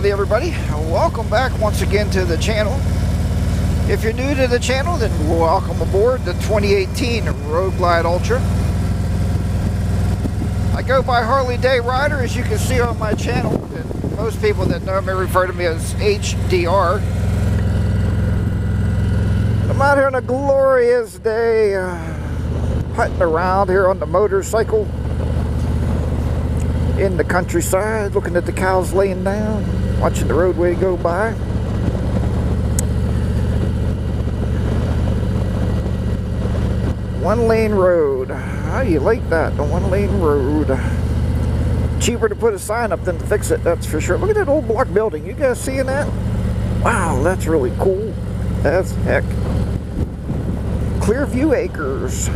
Howdy everybody, welcome back once again to the channel. If you're new to the channel, then welcome aboard the 2018 Road Glide Ultra. I go by Harley Day Rider, as you can see on my channel, and most people that know me refer to me as HDR. I'm out here on a glorious day, putting around here on the motorcycle in the countryside, looking at the cows laying down, watching the roadway go by. One lane road. How do you like that? The one lane road. Cheaper to put a sign up than to fix it, that's for sure. Look at that old block building. You guys seeing that? Wow, that's really cool. That's heck. Clearview Acres.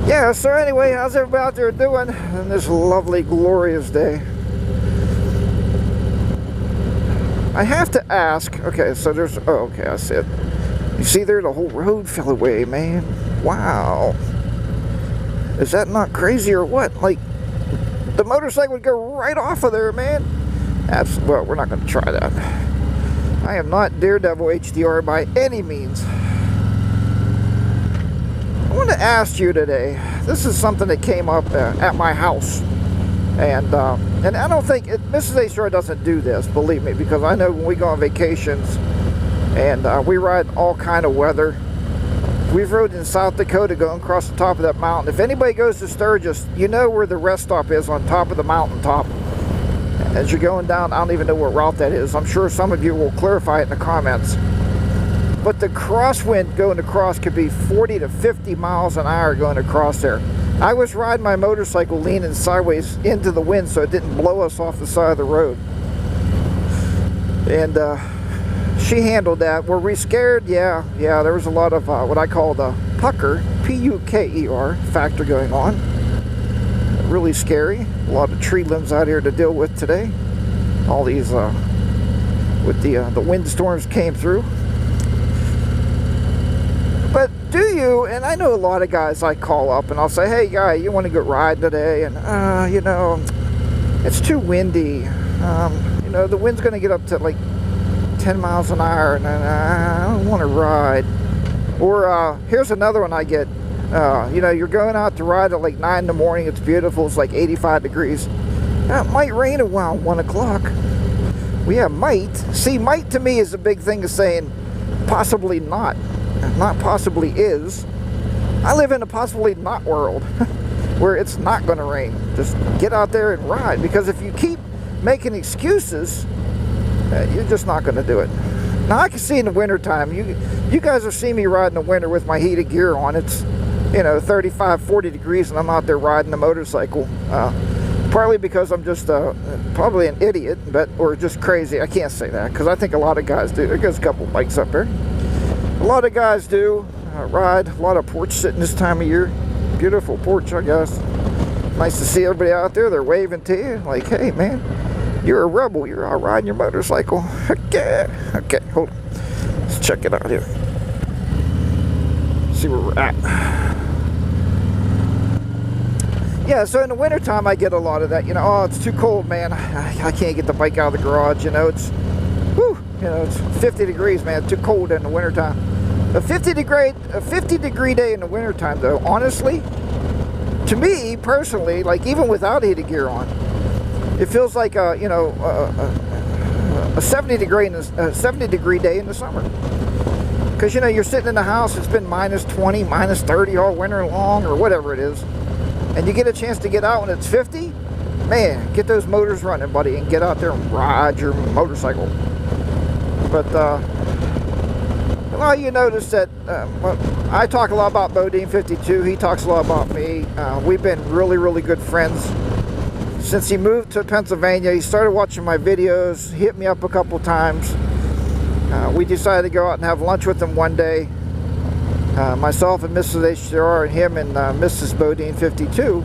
Yeah, so anyway, how's everybody out there doing on this lovely, glorious day? I have to ask, okay, so there's, oh, okay, I see it. You see there, the whole road fell away, man. Wow. Is that not crazy or what? Like, the motorcycle would go right off of there, man. That's, well, we're not going to try that. I am not Daredevil HDR by any means. I want to ask you today, this is something that came up at my house, and I don't think, Mrs. HDR doesn't do this, believe me, because I know when we go on vacations, and we ride all kind of weather. We've rode in South Dakota going across the top of that mountain. If anybody goes to Sturgis, you know where the rest stop is, on top of the mountaintop. As you're going down, I don't even know what route that is. I'm sure some of you will clarify it in the comments. But the crosswind going across could be 40 to 50 miles an hour going across there. I was riding my motorcycle leaning sideways into the wind so it didn't blow us off the side of the road. And she handled that. Were we scared? Yeah, there was a lot of what I call the pucker, P-U-K-E-R, factor going on. Really scary. A lot of tree limbs out here to deal with today. All these, with the windstorms came through. But do you, and I know a lot of guys I call up and I'll say, hey guy, you want to go ride today? And you know, it's too windy. You know, the wind's going to get up to like 10 miles an hour and I don't want to ride. Or here's another one I get. You know, you're going out to ride at like 9 in the morning, it's beautiful, it's like 85 degrees. It might rain around 1 o'clock. We have might. See, might to me is a big thing of saying possibly not. Not possibly is. I live in a possibly not world where it's not going to rain. Just get out there and ride, because if you keep making excuses, you're just not going to do it. Now I can see in the wintertime, you guys have seen me ride in the winter with my heated gear on. It's, you know, 35, 40 degrees and I'm out there riding the motorcycle. Partly because I'm just probably an idiot, or just crazy. I can't say that because I think a lot of guys do. There goes a couple bikes up there. A lot of guys do ride. A lot of porch sitting this time of year. Beautiful porch, I guess. Nice to see everybody out there. They're waving to you like, hey man, you're a rebel. You're out riding your motorcycle. Okay, hold on. Let's check it out here. See where we're at. Yeah, so in the wintertime I get a lot of that. You know, oh, it's too cold, man. I can't get the bike out of the garage. You know, it's, whew, you know, it's 50 degrees, man. It's too cold in the wintertime. A 50 degree day in the wintertime, though, honestly, to me, personally, like even without heated gear on, it feels like, you know, a 70 degree day in the summer. Because, you know, you're sitting in the house, it's been minus 20, minus 30 all winter long, or whatever it is. And you get a chance to get out when it's 50, man, get those motors running, buddy, and get out there and ride your motorcycle. But, well, you notice that I talk a lot about Bodine 52. He talks a lot about me. We've been really, really good friends since he moved to Pennsylvania. He started watching my videos, hit me up a couple times. We decided to go out and have lunch with him one day. Myself and Mrs. HDR and him and Mrs. Bodine 52.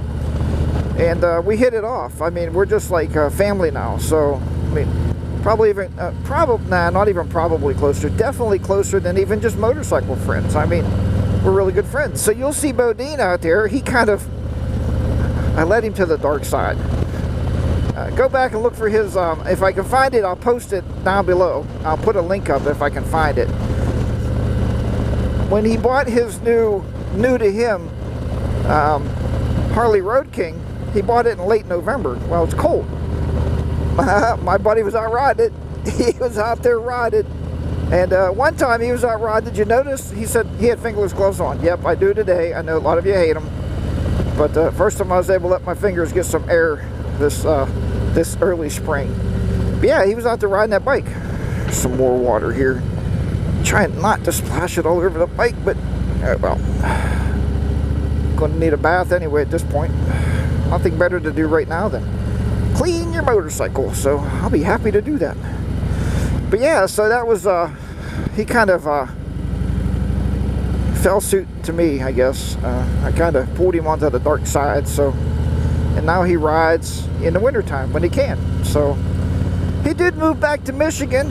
And we hit it off. I mean, we're just like family now. So, I mean, probably even, not even probably closer. Definitely closer than even just motorcycle friends. I mean, we're really good friends. So you'll see Bodine out there. He kind of, I led him to the dark side. go back and look for his, if I can find it, I'll post it down below. I'll put a link up if I can find it. When he bought his new to him Harley Road King, he bought it in late November. Well, it's cold. My buddy was out riding it. He was out there riding. And one time he was out riding, did you notice? He said he had fingerless gloves on. Yep, I do today. I know a lot of you hate them. But first time I was able to let my fingers get some air this early spring. But yeah, he was out there riding that bike. Some more water here. Trying not to splash it all over the bike, but well, gonna need a bath anyway at this point. Nothing better to do right now than clean your motorcycle, so I'll be happy to do that. But yeah, so that was he kind of fell suit to me, I guess. I kind of pulled him onto the dark side, so, and now he rides in the wintertime when he can. So he did move back to Michigan,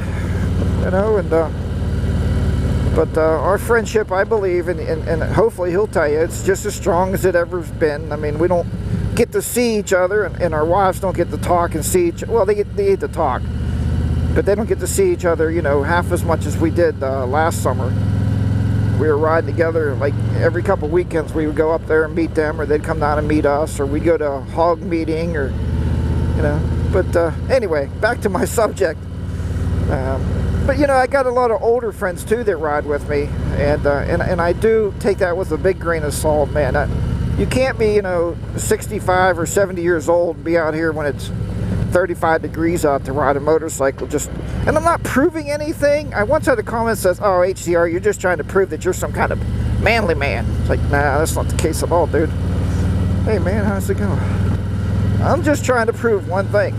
you know, and but our friendship, I believe, and hopefully he'll tell you, it's just as strong as it ever's been. I mean, we don't get to see each other, and our wives don't get to talk and see each, well, they get to talk, but they don't get to see each other, you know, half as much as we did last summer. We were riding together, like every couple weekends we would go up there and meet them, or they'd come down and meet us, or we'd go to a hog meeting, or, you know. But anyway, back to my subject. But you know, I got a lot of older friends too that ride with me, and I do take that with a big grain of salt, man. You can't be, you know, 65 or 70 years old and be out here when it's 35 degrees out to ride a motorcycle. And I'm not proving anything. I once had a comment that says, "Oh, HDR, you're just trying to prove that you're some kind of manly man." It's like, nah, that's not the case at all, dude. Hey man, how's it going? I'm just trying to prove one thing.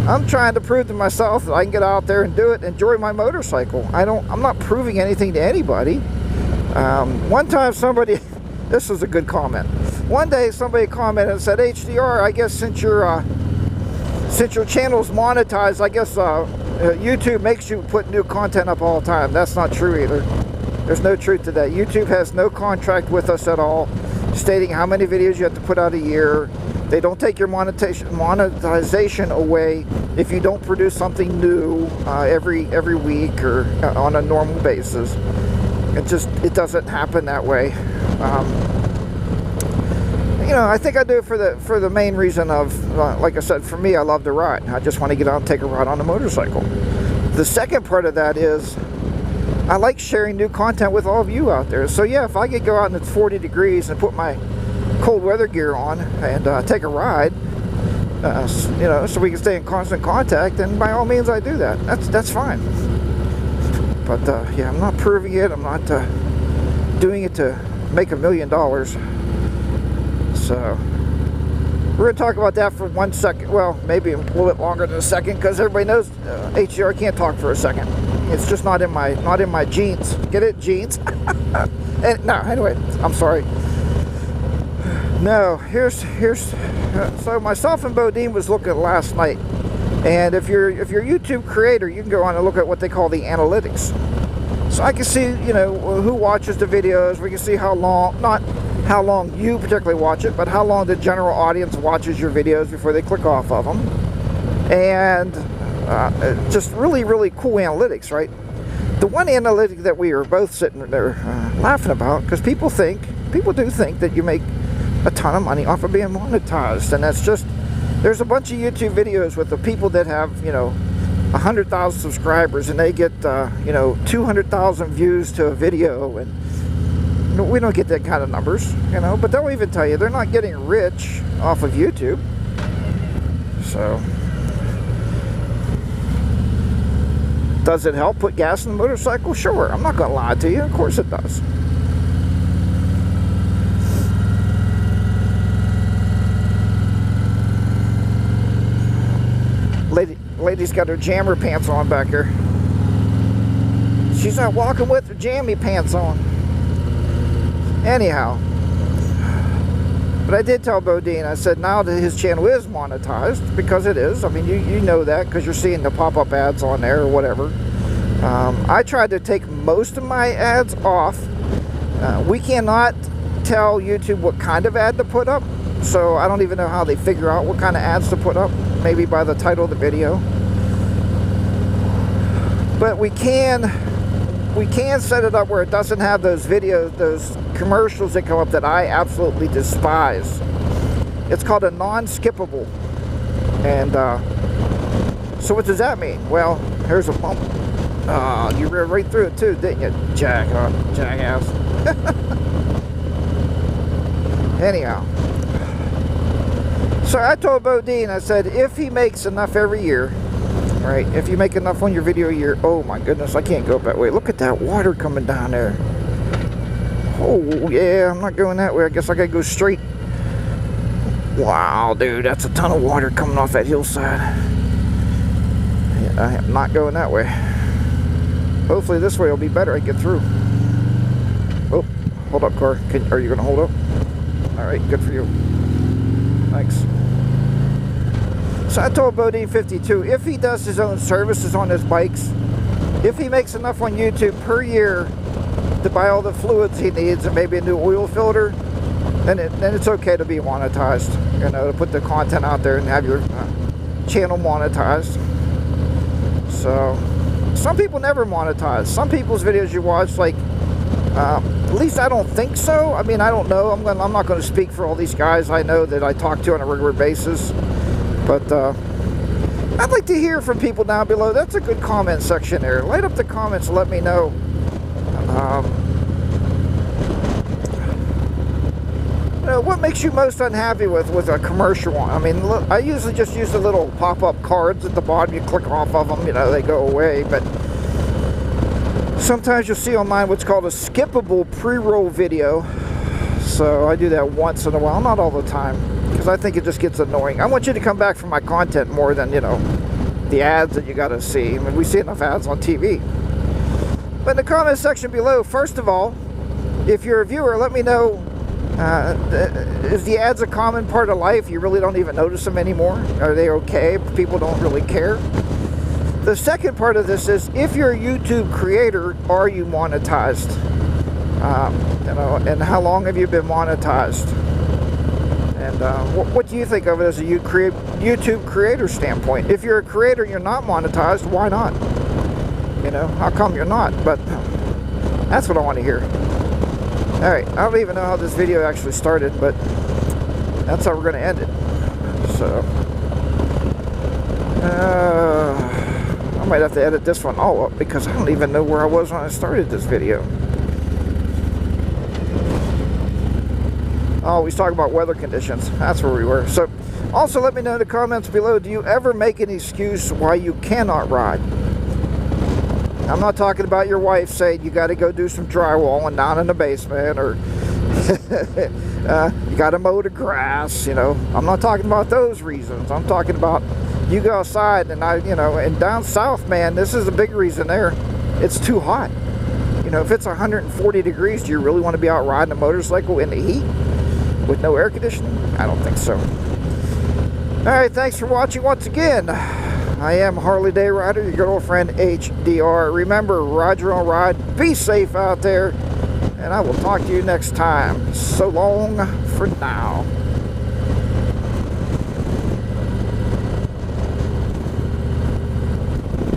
I'm trying to prove to myself that I can get out there and do it, enjoy my motorcycle. I'm not proving anything to anybody. One time somebody, this was a good comment. One day somebody commented and said, "HDR, I guess since your channel's monetized, I guess YouTube makes you put new content up all the time." That's not true either. There's no truth to that. YouTube has no contract with us at all, stating how many videos you have to put out a year. They don't take your monetization away if you don't produce something new every week or on a normal basis. It doesn't happen that way. You know, I think I do it for the main reason of, like I said, for me, I love to ride. I just want to get out and take a ride on a motorcycle. The second part of that is I like sharing new content with all of you out there. So yeah, if I could go out and it's 40 degrees and put my cold weather gear on and take a ride, you know, so we can stay in constant contact, then by all means I do that. That's fine. But yeah, I'm not proving it. I'm not doing it to make $1 million. So we're going to talk about that for 1 second. Well, maybe a little bit longer than a second, because everybody knows HDR can't talk for a second. It's just not in my genes. Get it, jeans? And, no, anyway, I'm sorry. No, here's so myself and Bodine was looking last night, and if you're a YouTube creator, you can go on and look at what they call the analytics. So I can see, you know, who watches the videos. We can see how long, not how long you particularly watch it, but how long the general audience watches your videos before they click off of them. And just really, really cool analytics, right? The one analytic that we were both sitting there laughing about, because people do think that you make a ton of money off of being monetized, and that's just, there's a bunch of YouTube videos with the people that have, you know, 100,000 subscribers, and they get you know, 200,000 views to a video, and you know, we don't get that kind of numbers, you know. But they'll even tell you they're not getting rich off of YouTube. So does it help put gas in the motorcycle? Sure, I'm not gonna lie to you, of course it does. Lady's got her jammer pants on back here. She's not walking with her jammy pants on. Anyhow, but I did tell Bodine, I said now that his channel is monetized, because it is. I mean, you know that because you're seeing the pop-up ads on there or whatever. I tried to take most of my ads off. We cannot tell YouTube what kind of ad to put up. so I don't even know how they figure out what kind of ads to put up. Maybe by the title of the video. But we can set it up where it doesn't have those videos, those commercials that come up that I absolutely despise. It's called a non-skippable. And so what does that mean? Well, here's a bump. You read right through it too, didn't you, jackass? Anyhow, so I told Bodine, I said, if he makes enough every year, right? If you make enough on your video a year, oh my goodness, I can't go that way. Look at that water coming down there. Oh yeah, I'm not going that way. I guess I gotta go straight. Wow, dude, that's a ton of water coming off that hillside. Yeah, I am not going that way. Hopefully this way will be better. I can get through. Oh, hold up, car. Are you gonna hold up? All right, good for you. Thanks. So I told Bodine 52, if he does his own services on his bikes, if he makes enough on YouTube per year to buy all the fluids he needs and maybe a new oil filter, then it's okay to be monetized. You know, to put the content out there and have your channel monetized. So some people never monetize. Some people's videos you watch, like, at least I don't think so. I mean, I don't know. I'm not going to speak for all these guys I know that I talk to on a regular basis. But I'd like to hear from people down below. That's a good comment section there. Light up the comments and let me know. You know, what makes you most unhappy with a commercial one? I mean, look, I usually just use the little pop-up cards at the bottom. You click off of them, you know, they go away. But sometimes you'll see on mine what's called a skippable pre-roll video. So I do that once in a while, not all the time, because I think it just gets annoying. I want you to come back for my content more than, you know, the ads that you got to see. I mean, we see enough ads on TV. But in the comment section below, first of all, if you're a viewer, let me know, is the ads a common part of life? You really don't even notice them anymore? Are they okay? People don't really care? The second part of this is, if you're a YouTube creator, are you monetized? You know, and how long have you been monetized? And what do you think of it as a YouTube creator standpoint? If you're a creator and you're not monetized, why not? You know, how come you're not? But that's what I want to hear. Alright, I don't even know how this video actually started, but that's how we're going to end it. So, I might have to edit this one all up because I don't even know where I was when I started this video. Oh, we was talking about weather conditions. That's where we were. So, also let me know in the comments below, do you ever make an excuse why you cannot ride? I'm not talking about your wife saying you got to go do some drywalling down in the basement, or you got to mow the grass, you know. I'm not talking about those reasons. I'm talking about you go outside, and and down south, man, this is a big reason there. It's too hot. You know, if it's 140 degrees, do you really want to be out riding a motorcycle in the heat with no air conditioning? I don't think so. Alright, thanks for watching once again. I am Harley Day Rider, your good old friend HDR. Remember, ride your own ride, be safe out there, and I will talk to you next time. So long for now.